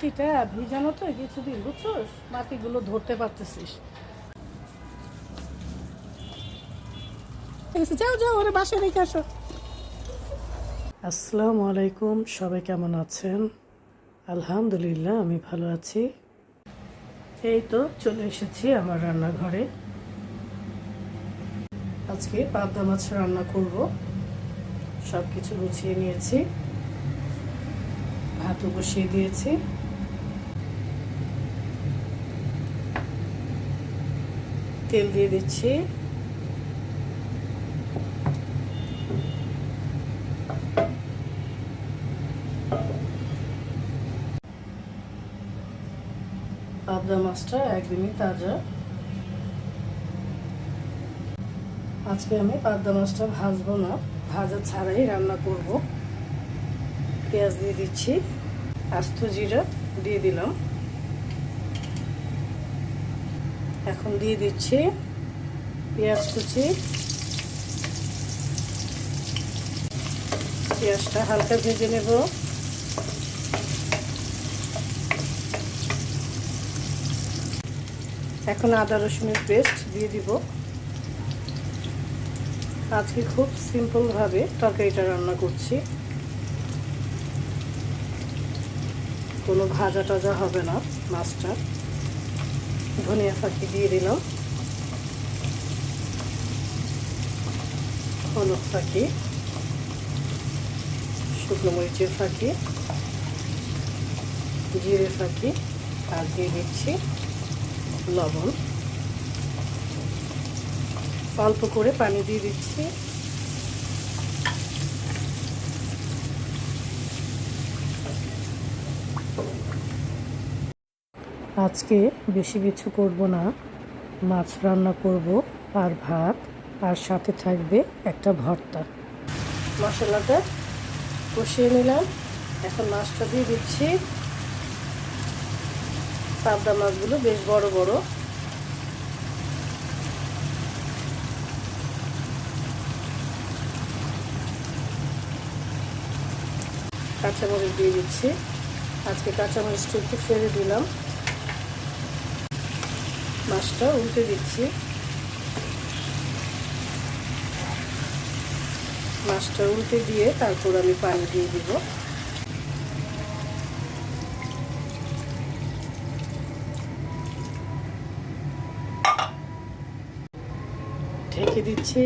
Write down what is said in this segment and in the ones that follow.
সেটা ভিজানো তো কিছুদিন, বুঝছোস, মাটিগুলো ধরতে পারতেছিস। ঠিক আছে, যাও যাও, ওরা বাসায় রেখে আসো। আসসালামু আলাইকুম, সবাই কেমন আছেন? আলহামদুলিল্লাহ, আমি ভালো আছি। এই তো চলে এসেছি আমার রান্নাঘরে। আজকে পাবদা মাছ রান্না করব। সব কিছু গুছিয়ে নিয়েছি, ভাতও বসিয়ে দিয়েছি। তেল দিয়ে দিচ্ছি। পাবদা মাছটা একদমই তাজা। আজকে আমি পাবদা মাছটা ভাজবো না, ভাজা ছাড়াই রান্না করব। পেঁয়াজ দিয়ে দিচ্ছি, আস্ত জিরা দিয়ে দিলাম। এখন দিয়ে দিচ্ছি পেঁয়াজ কুচি। পেঁয়াজটা হালকা ভেজে নেব। এখন আদা রসুনের পেস্ট দিয়ে দিব। আজকে খুব সিম্পলভাবে তরকারিটা রান্না করছি, কোনো ভাজা টাজা হবে না মাছটা। ধনিয়া ফাঁকি দিয়ে দিলাম, হলুদ ফাঁকি, শুকনো মরিচের ফাঁকি, জিরে ফাঁকি, আর দিয়ে দিচ্ছি লবণ। অল্প করে পানি দিয়ে দিচ্ছি। আজকে বেশি কিছু করব না, মাছ রান্না করব আর ভাত, আর সাথে থাকবে একটা ভর্তা। মশলাটা কষিয়ে নিলাম, এখন মাছটা দিয়ে দিচ্ছি। পাবদা মাছগুলো বেশ বড় বড়। কাঁচামরিচ দিয়ে দিচ্ছি। আজকে কাঁচামরিচটা একটু ফেলে দিলাম। মাছটা উল্টে দিচ্ছি। মাছটা উল্টে দিয়ে তারপর আমি পানি দিয়ে দিব। ঢেকে দিচ্ছি।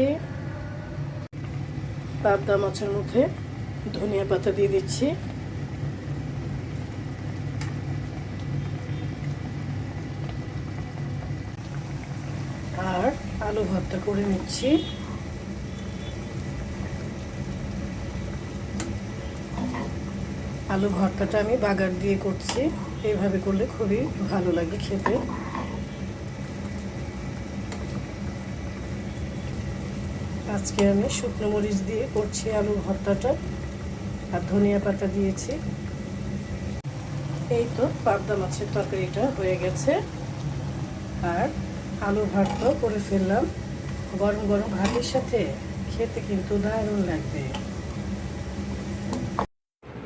পাবদা মাছের মধ্যে ধনিয়া পাতা দিয়ে দিচ্ছি। আর আলু ভর্তা করে নিচ্ছি। আলু ভর্তাটা আমি বাগার দিয়ে করছি, এইভাবে করলে খুবই ভালো লাগে খেতে। আজকে আমি শুকনো মরিচ দিয়ে করছি আলু ভর্তাটা, আর ধনিয়া পাতা দিয়েছি। এই তো পাবদা মাছের তরকারিটা হয়ে গেছে, আর আলু ভর্তা করে ফেললাম। গরম গরম ভাতের সাথে খেতে কিন্তু দারুণ লাগবে।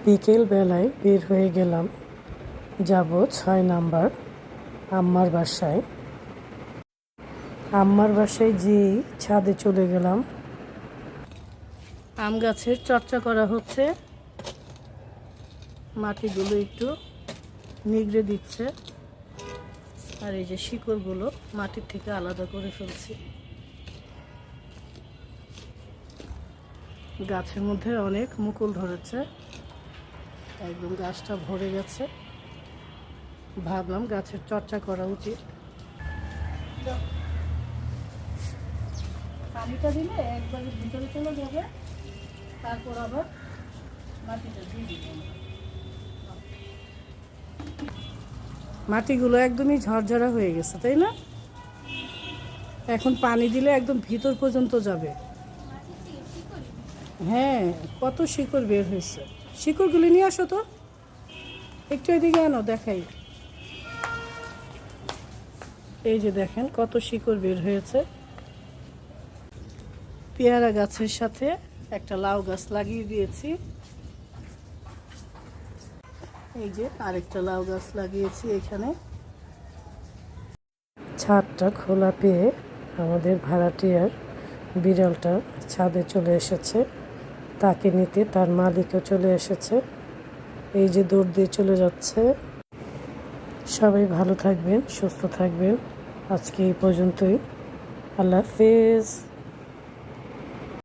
বিকেল বেলায় বের হয়ে গেলাম, যাব 6 নাম্বার আম্মার বাসায়। আম্মার বাসায় যেই ছাদে চলে গেলাম। আম গাছের চর্চা করা হচ্ছে, মাটিগুলো একটু নিগড়ে দিচ্ছে, আর এই যে শিকড়গুলো মাটির থেকে আলাদা করে ফেলছি। গাছের মধ্যে অনেক মুকুল ধরেছে, একদম গাছটা ভরে গেছে। ভাবলাম গাছের চর্চা করা উচিত। পানিটা দিলে একবারে ভিতরে চলে যাবে, তারপর আবার মাটিটা দিয়ে দিবে। মাটিগুলো একদমই ঝরঝরা হয়ে গেছে, তাই না? এখন পানি দিলে একদম ভিতর পর্যন্ত যাবে। হ্যাঁ, কত শিকড় বের হয়েছে। শিকড়গুলি নিয়ে আসো তো, একটু এদিকে আনো, দেখাই। এই যে দেখেন কত শিকড় বের হয়েছে। পেয়ারা গাছের সাথে একটা লাউ গাছ লাগিয়ে দিয়েছি। এই যে আরেকটা লাউ গাছ লাগিয়েছি এখানে। ছাদটা খোলা পেয়ে আমাদের ভাড়াটিয়ার বিড়ালটা ছাদে চলে এসেছে, তাকে নিতে তার মালিকও চলে এসেছে। এই যে দৌড় দিয়ে চলে যাচ্ছে। সবাই ভালো থাকবেন, সুস্থ থাকবেন। আজকে এই পর্যন্তই। আল্লাহ হাফেজ।